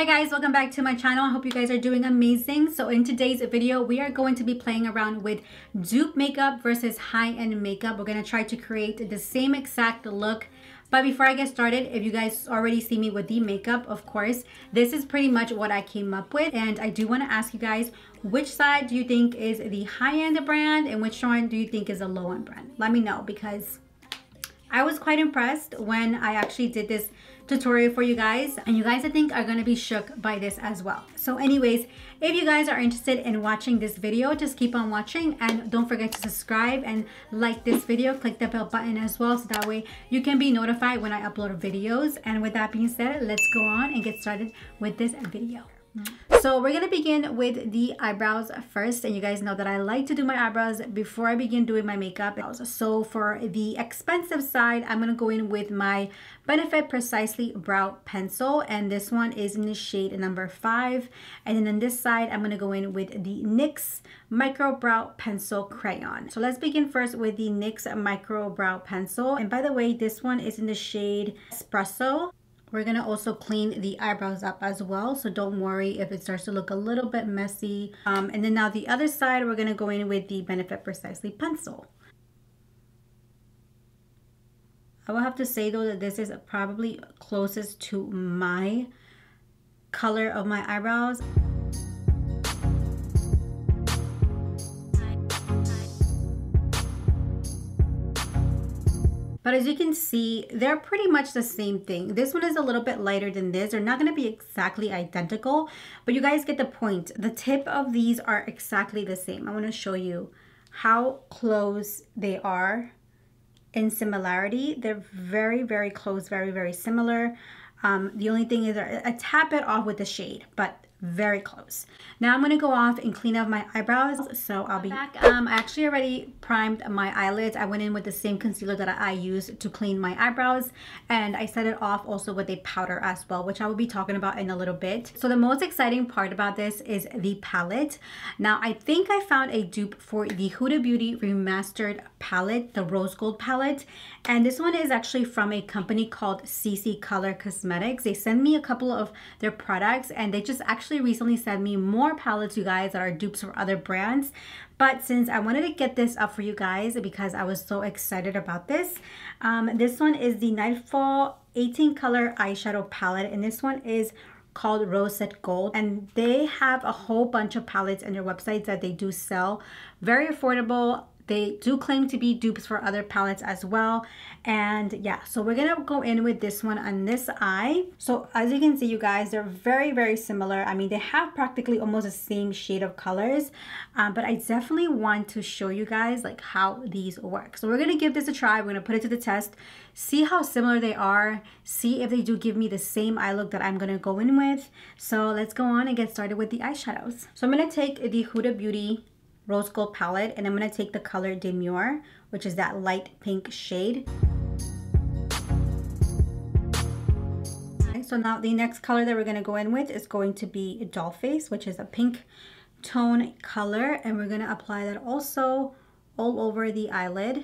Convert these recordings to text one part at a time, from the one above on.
Hi guys, welcome back to my channel. I hope you guys are doing amazing. So in today's video, we are going to be playing around with dupe makeup versus high-end makeup. We're going to try to create the same exact look. But before I get started, if you guys already see me with the makeup, of course, this is pretty much what I came up with. And I do want to ask you guys, which side do you think is the high-end brand and which one do you think is a low-end brand? Let me know, because I was quite impressed when I actually did this tutorial for you guys, and you guys I think are gonna be shook by this as well. So anyways, if you guys are interested in watching this video, just keep on watching and don't forget to subscribe and like this video. Click the bell button as well, so that way you can be notified when I upload videos. And with that being said, let's go on and get started with this video. So we're gonna begin with the eyebrows first, and you guys know that I like to do my eyebrows before I begin doing my makeup. So for the expensive side, I'm gonna go in with my Benefit Precisely Brow Pencil, and this one is in the shade number 5. And then on this side, I'm gonna go in with the NYX Micro Brow Pencil Crayon. So let's begin first with the NYX Micro Brow Pencil, and by the way, this one is in the shade Espresso. We're gonna also clean the eyebrows up as well, so don't worry if it starts to look a little bit messy. And then now the other side, we're gonna go in with the Benefit Precisely Pencil. I will have to say though that this is probably closest to my color of my eyebrows. But as you can see, they're pretty much the same thing. This one is a little bit lighter than this. They're not gonna be exactly identical, but you guys get the point. The tip of these are exactly the same. I wanna show you how close they are in similarity. They're very, very close, very, very similar. The only thing is a tad bit off with the shade, but very close. Now I'm gonna go off and clean up my eyebrows, so I'll be back. I actually already primed my eyelids. I went in with the same concealer that I used to clean my eyebrows, and I set it off also with a powder as well, which I will be talking about in a little bit. So the most exciting part about this is the palette. Now I think I found a dupe for the Huda Beauty Remastered palette, the Rose Gold palette, and this one is actually from a company called CC Color Cosmetics. They send me a couple of their products, and they just actually recently sent me more palettes, you guys, that are dupes for other brands. But since I wanted to get this up for you guys because I was so excited about this, this one is the Nightfall 18 color eyeshadow palette, and this one is called Rosette Gold, and they have a whole bunch of palettes in their websites that they do sell. Very affordable. They do claim to be dupes for other palettes as well. And yeah, so we're gonna go in with this one on this eye. So as you can see, you guys, they're very, very similar. I mean, they have practically almost the same shade of colors, but I definitely want to show you guys like how these work. So we're gonna give this a try. We're gonna put it to the test, see how similar they are, see if they do give me the same eye look that I'm gonna go in with. So let's go on and get started with the eyeshadows. So I'm gonna take the Huda Beauty Rose Gold palette, and I'm going to take the color Demure, which is that light pink shade. Okay, so now the next color that we're going to go in with is going to be Dollface, which is a pink tone color, and we're going to apply that also all over the eyelid.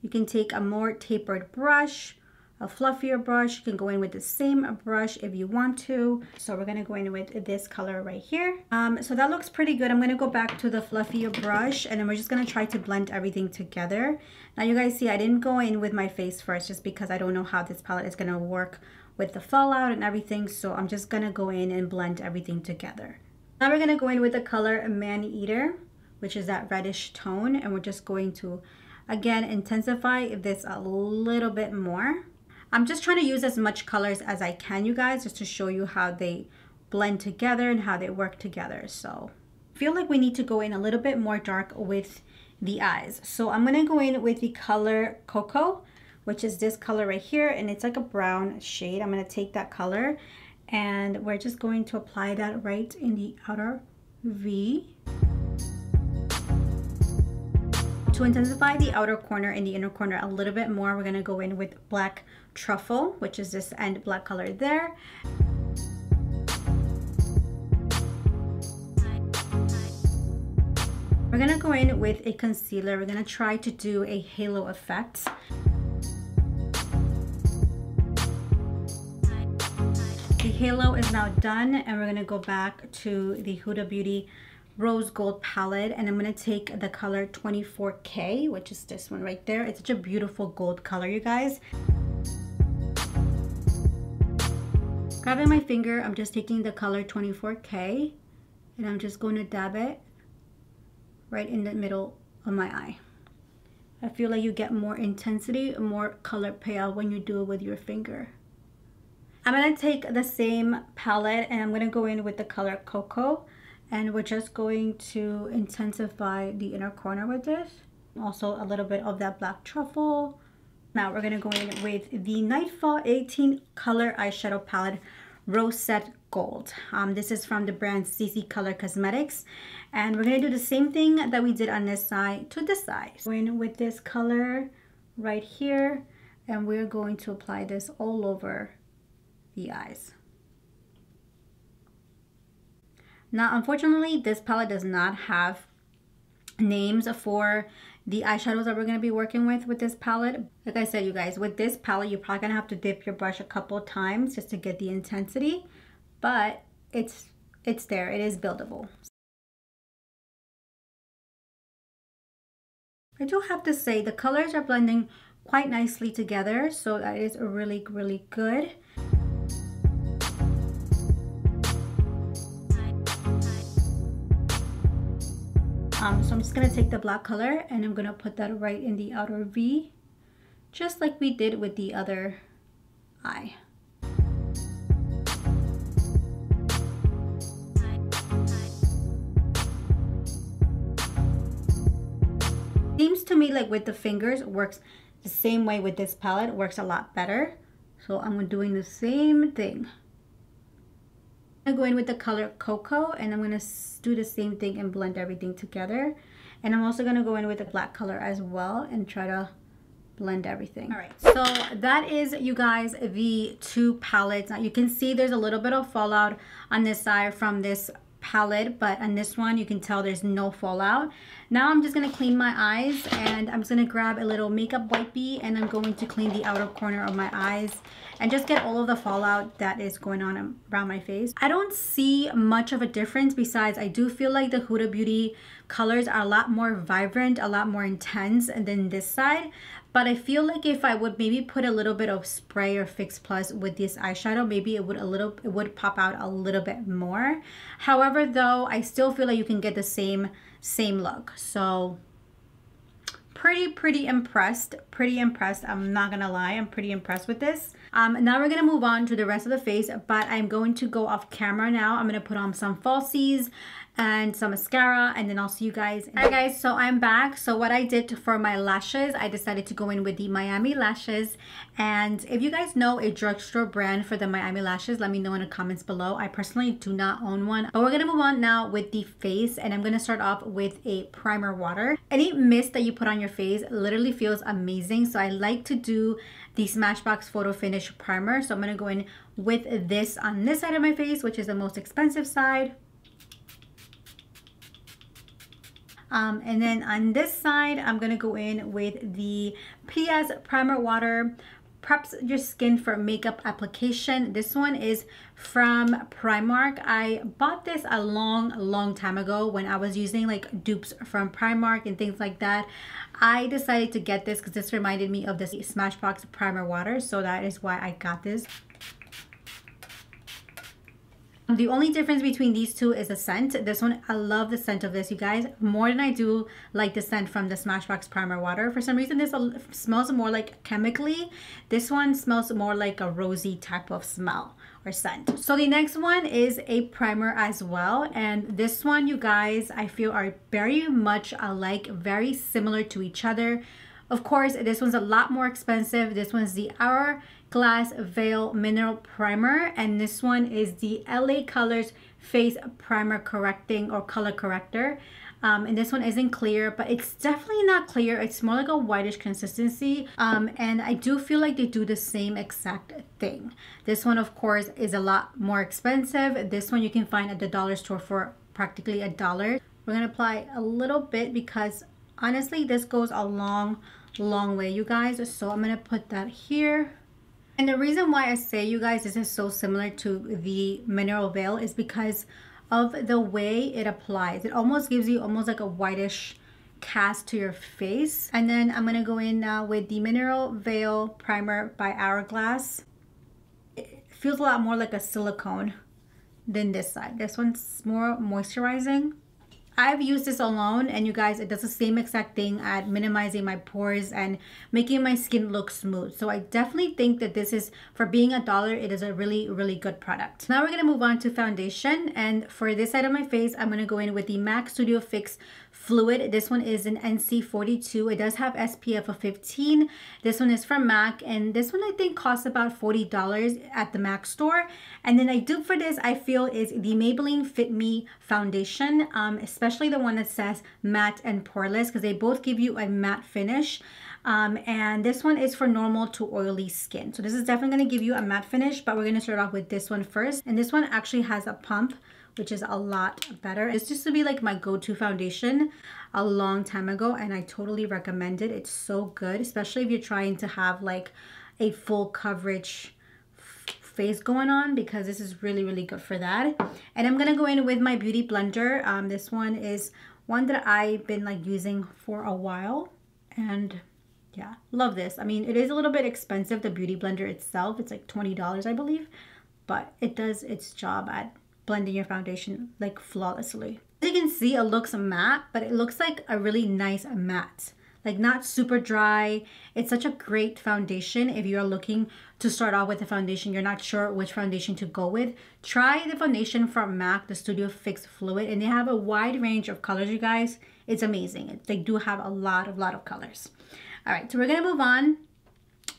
You can take a more tapered brush, a fluffier brush. You can go in with the same brush if you want to. So we're gonna go in with this color right here. So that looks pretty good. I'm gonna go back to the fluffier brush, and then we're just gonna try to blend everything together. Now you guys see I didn't go in with my face first just because I don't know how this palette is gonna work with the fallout and everything. So I'm just gonna go in and blend everything together. Now we're gonna go in with the color Man Eater, which is that reddish tone, and we're just going to again intensify this a little bit more. I'm just trying to use as much colors as I can, you guys, just to show you how they blend together and how they work together. So I feel like we need to go in a little bit more dark with the eyes. So I'm gonna go in with the color Cocoa, which is this color right here, and it's like a brown shade. I'm gonna take that color, and we're just going to apply that right in the outer V. To intensify the outer corner and the inner corner a little bit more, we're gonna go in with Black Truffle, which is this end black color there. We're gonna go in with a concealer. We're gonna try to do a halo effect. The halo is now done, and we're gonna go back to the Huda Beauty Rose Gold palette, and I'm gonna take the color 24K, which is this one right there. It's such a beautiful gold color, you guys. Grabbing my finger, I'm just taking the color 24K, and I'm just going to dab it right in the middle of my eye. I feel like you get more intensity, more color payout when you do it with your finger. I'm going to take the same palette and I'm going to go in with the color Cocoa, and we're just going to intensify the inner corner with this. Also a little bit of that black truffle. Now we're going to go in with the Nightfall 18 color eyeshadow palette, Rosette Gold. This is from the brand CC Color Cosmetics, and we're going to do the same thing that we did on this side to this side. Go in with this color right here, and we're going to apply this all over the eyes. Now unfortunately this palette does not have names for the eyeshadows that we're going to be working with this palette. Like I said, you guys, with this palette you're probably going to have to dip your brush a couple of times just to get the intensity, but it's there, it is buildable. I do have to say the colors are blending quite nicely together, so that is really, really good. So I'm just going to take the black color and I'm going to put that right in the outer V, just like we did with the other eye. Seems to me like with the fingers, it works the same way with this palette, it works a lot better. So I'm doing the same thing. I'm going to go in with the color Cocoa, and I'm going to do the same thing and blend everything together. And I'm also going to go in with the black color as well and try to blend everything. All right, so that is, you guys, the two palettes. Now you can see there's a little bit of fallout on this side from this palette, but on this one you can tell there's no fallout. Now I'm just going to clean my eyes, and I'm just going to grab a little makeup wipey, and I'm going to clean the outer corner of my eyes and just get all of the fallout that is going on around my face. I don't see much of a difference, besides I do feel like the Huda Beauty colors are a lot more vibrant, a lot more intense than this side. But I feel like if I would maybe put a little bit of spray or Fix Plus with this eyeshadow, maybe it would pop out a little bit more. However, though, I still feel like you can get the same look. So pretty impressed. I'm not gonna lie, I'm pretty impressed with this. Now we're gonna move on to the rest of the face, but I'm going to go off camera now. I'm gonna put on some falsies and some mascara, and then I'll see you guys. Alright guys, so I'm back. So what I did for my lashes, I decided to go in with the Miami lashes. And if you guys know a drugstore brand for the Miami lashes, let me know in the comments below. I personally do not own one. But we're gonna move on now with the face, and I'm gonna start off with a primer water. Any mist that you put on your face literally feels amazing, so I like to do the Smashbox Photo Finish primer. So I'm gonna go in with this on this side of my face, which is the most expensive side. And then on this side, I'm going to go in with the P.S Primer Water. Preps your skin for makeup application. This one is from Primark. I bought this a long time ago when I was using like dupes from Primark and things like that. I decided to get this because this reminded me of the Smashbox Primer Water. So that is why I got this. The only difference between these two is the scent. This one, I love the scent of this, you guys, more than I do like the scent from the Smashbox Primer Water. For some reason, this smells more like chemically. This one smells more like a rosy type of smell or scent. So the next one is a primer as well. And this one, you guys, I feel are very much alike, very similar to each other. Of course, this one's a lot more expensive. This one's the Hourglass Veil Mineral Primer, and this one is the LA Colors Face Primer Correcting or Color Corrector. And this one isn't clear, but it's definitely not clear. It's more like a whitish consistency. And I do feel like they do the same exact thing. This one, of course, is a lot more expensive. This one you can find at the dollar store for practically $1. We're gonna apply a little bit because honestly, this goes a long way, you guys. So I'm gonna put that here. And the reason why I say, you guys, this is so similar to the Mineral Veil is because of the way it applies. It almost gives you almost like a whitish cast to your face. And then I'm gonna go in now with the Mineral Veil Primer by Hourglass. It feels a lot more like a silicone than this side. This one's more moisturizing. I've used this alone, and you guys, it does the same exact thing at minimizing my pores and making my skin look smooth. So I definitely think that this is, for being $1, it is a really, really good product. Now we're gonna move on to foundation, and for this side of my face, I'm gonna go in with the MAC Studio Fix Fluid. This one is an NC42. It does have SPF of 15. This one is from MAC, and this one I think costs about $40 at the MAC store. And then I dupe for this, I feel, is the Maybelline Fit Me foundation, especially the one that says matte and poreless, because they both give you a matte finish. And this one is for normal to oily skin. So this is definitely going to give you a matte finish, but we're going to start off with this one first. And this one actually has a pump, which is a lot better. This used to be like my go-to foundation a long time ago, and I totally recommend it. It's so good, especially if you're trying to have like a full coverage face going on, because this is really, really good for that. And I'm gonna go in with my beauty blender. This one is one that I've been like using for a while, and yeah, love this. I mean, it is a little bit expensive, the beauty blender itself. It's like $20, I believe, but it does its job at blending your foundation like flawlessly. As you can see, it looks matte, but it looks like a really nice matte, like not super dry. It's such a great foundation. If you're looking to start off with a foundation, you're not sure which foundation to go with, try the foundation from MAC, the Studio Fix Fluid, and they have a wide range of colors, you guys. It's amazing. They do have a lot of colors. All right, so we're gonna move on,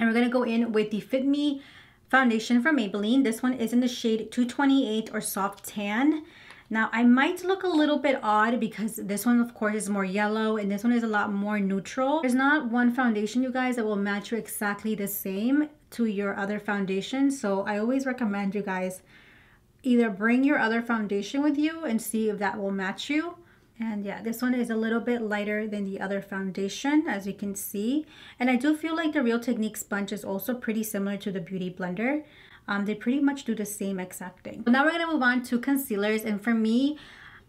and we're gonna go in with the Fit Me foundation from Maybelline. This one is in the shade 228 or Soft Tan. Now, I might look a little bit odd because this one, of course, is more yellow, and this one is a lot more neutral. There's not one foundation, you guys, that will match you exactly the same to your other foundation. So I always recommend you guys either bring your other foundation with you and see if that will match you. And yeah, this one is a little bit lighter than the other foundation, as you can see. And I do feel like the Real Technique sponge is also pretty similar to the Beauty Blender. They pretty much do the same exact thing. Now we're gonna move on to concealers. And for me,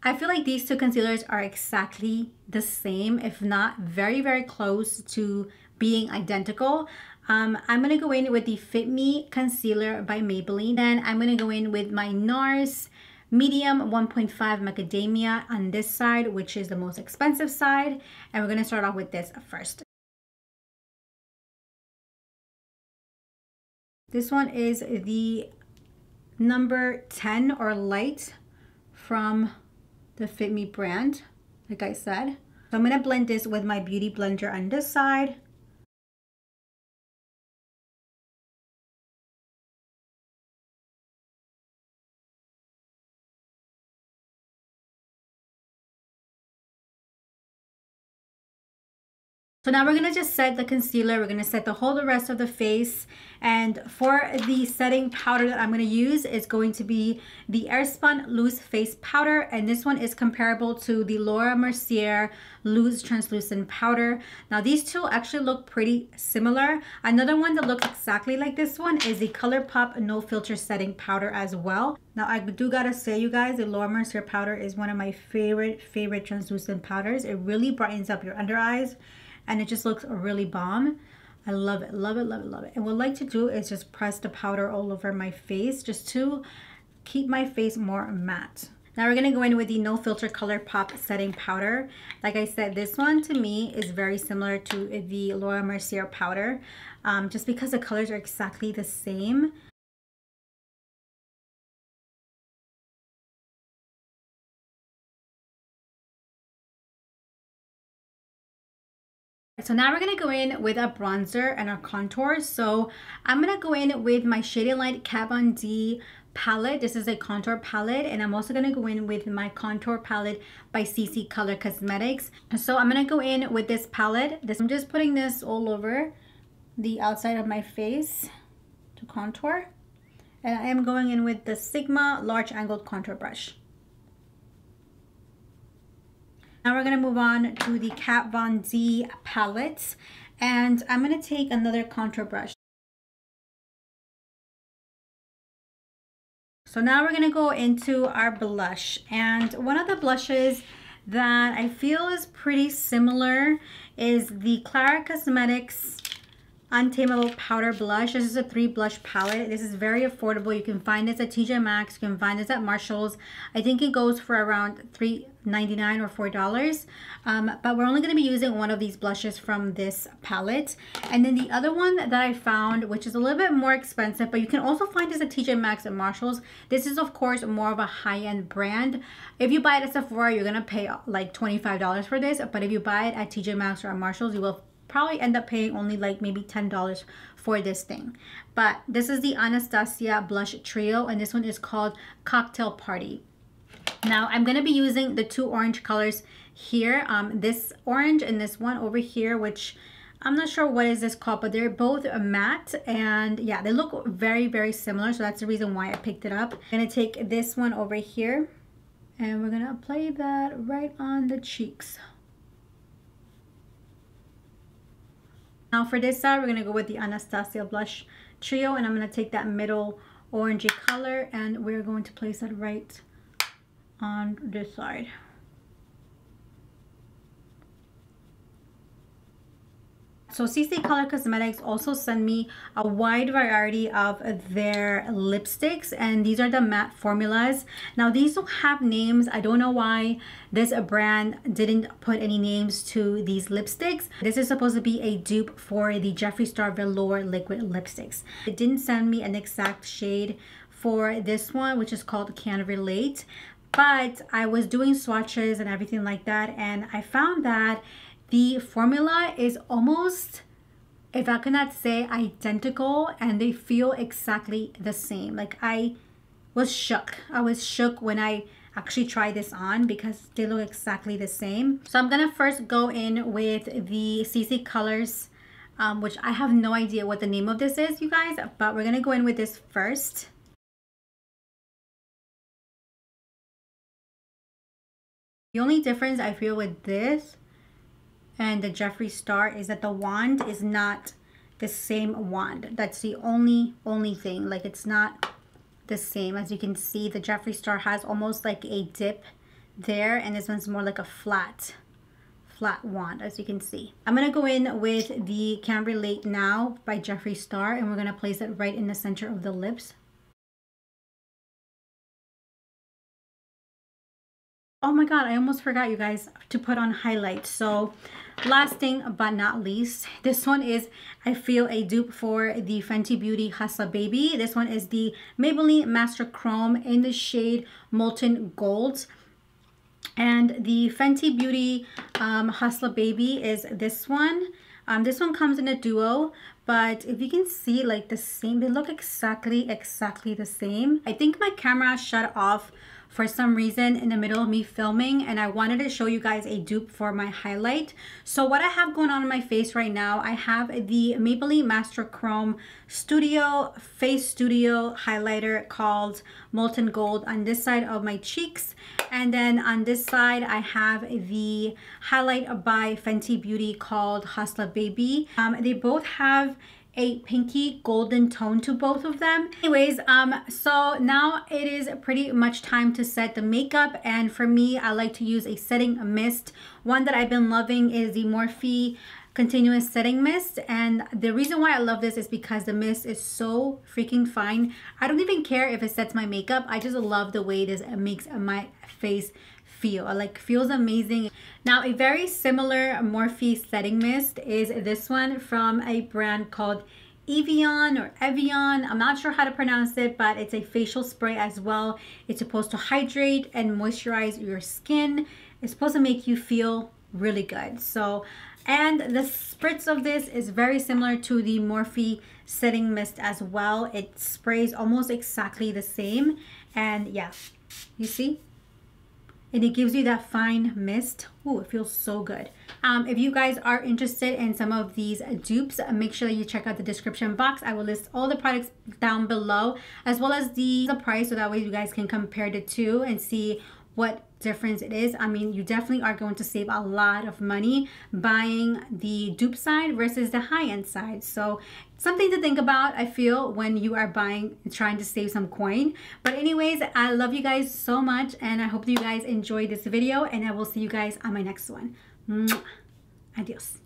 I feel like these two concealers are exactly the same, if not very, very close to being identical. I'm gonna go in with the Fit Me concealer by Maybelline. Then I'm gonna go in with my Nars medium 1.5 macadamia on this side, which is the most expensive side. And we're gonna start off with this first. This one is the number 10 or light from the Fit Me brand, like I said. So I'm gonna blend this with my beauty blender on this side. So now we're gonna just set the concealer. We're gonna set the whole rest of the face. And for the setting powder that I'm gonna use is going to be the Airspun Loose Face Powder. And this one is comparable to the Laura Mercier Loose Translucent Powder. Now these two actually look pretty similar. Another one that looks exactly like this one is the ColourPop No Filter Setting Powder as well. Now I do gotta say, you guys, the Laura Mercier powder is one of my favorite translucent powders. It really brightens up your under eyes, and it just looks really bomb. I love it, love it, love it, love it. And what I like to do is just press the powder all over my face just to keep my face more matte. Now we're gonna go in with the No Filter ColourPop Setting Powder. Like I said, this one to me is very similar to the Laura Mercier powder, just because the colors are exactly the same. So now we're gonna go in with a bronzer and a contour. So I'm gonna go in with my Shady Light Kat Von D palette. This is a contour palette, and I'm also gonna go in with my contour palette by CC Color Cosmetics. So I'm gonna go in with this palette. I'm just putting this all over the outside of my face to contour. And I am going in with the Sigma Large Angled Contour Brush. Now we're going to move on to the Kat Von D palette, and I'm going to take another contour brush. So now we're gonna go into our blush, and one of the blushes that I feel is pretty similar is the Clara Cosmetics Untamable Powder Blush. This is a 3 blush palette. This is very affordable. You can find this at TJ Maxx. You can find this at Marshall's. I think it goes for around $3.99 or $4. But we're only going to be using one of these blushes from this palette. And then the other one that I found, which is a little bit more expensive, but you can also find this at TJ Maxx and Marshall's. This is, of course, more of a high-end brand. If you buy it at Sephora, you're going to pay like $25 for this. But if you buy it at TJ Maxx or at Marshall's, you will probably end up paying only like maybe $10 for this thing. But this is the Anastasia blush trio, and this one is called Cocktail Party. Now I'm going to be using the 2 orange colors here, this orange and this one over here, which I'm not sure what is this called, but they're both matte, and yeah, they look very, very similar, so that's the reason why I picked it up. I'm going to take this one over here and we're going to apply that right on the cheeks. Now for this side, we're going to go with the Anastasia blush trio, and I'm going to take that middle orangey color and we're going to place it right on this side. So CC Color Cosmetics also sent me a wide variety of their lipsticks, and these are the matte formulas. Now these don't have names. I don't know why this brand didn't put any names to these lipsticks. This is supposed to be a dupe for the Jeffree Star Velour liquid lipsticks. It didn't send me an exact shade for this one, which is called Can't Relate, but I was doing swatches and everything like that, and I found that the formula is almost, if I cannot say identical, and they feel exactly the same. Like I was shook. I was shook when I actually tried this on because they look exactly the same. So I'm gonna first go in with the CC Colors, which I have no idea what the name of this is, you guys, but we're gonna go in with this first. The only difference I feel with this and the Jeffree Star is that the wand is not the same wand. That's the only thing. Like it's not the same. As you can see, the Jeffree Star has almost like a dip there, and this one's more like a flat wand, as you can see. I'm gonna go in with the Can't Relate Now by Jeffree Star, and we're gonna place it right in the center of the lips. Oh my god, I almost forgot, you guys, to put on highlights. So last thing but not least, this one is, I feel, a dupe for the Fenty Beauty Hustler Baby. This one is the Maybelline Master Chrome in the shade Molten Gold. And the Fenty Beauty Hustler Baby is this one. This one comes in a duo, but if you can see, like the same, they look exactly the same. I think my camera shut off for some reason in the middle of me filming, and I wanted to show you guys a dupe for my highlight. So what I have going on in my face right now, I have the Maybelline Master Chrome Face Studio highlighter called Molten Gold on this side of my cheeks, and then on this side I have the highlight by Fenty Beauty called Hustler Baby. They both have a pinky golden tone to both of them. Anyways, so now it is pretty much time to set the makeup, and for me, I like to use a setting mist. One that I've been loving is the Morphe Continuous Setting Mist, and the reason why I love this is because the mist is so freaking fine. I don't even care if it sets my makeup. I just love the way it makes my face feel. Like, feels amazing. Now, a very similar Morphe setting mist is this one from a brand called Evian or Evian. I'm not sure how to pronounce it, but it's a facial spray as well. It's supposed to hydrate and moisturize your skin. It's supposed to make you feel really good. So, and the spritz of this is very similar to the Morphe setting mist as well. It sprays almost exactly the same, and yeah, you see, and it gives you that fine mist. Ooh, it feels so good. If you guys are interested in some of these dupes, make sure that you check out the description box. I will list all the products down below, as well as the price, so that way you guys can compare the two and see what difference it is. I mean, you definitely are going to save a lot of money buying the dupe side versus the high-end side. So something to think about, I feel, when you are buying, trying to save some coin. But anyways, I love you guys so much, and I hope you guys enjoyed this video, and I will see you guys on my next one. Mwah. Adios.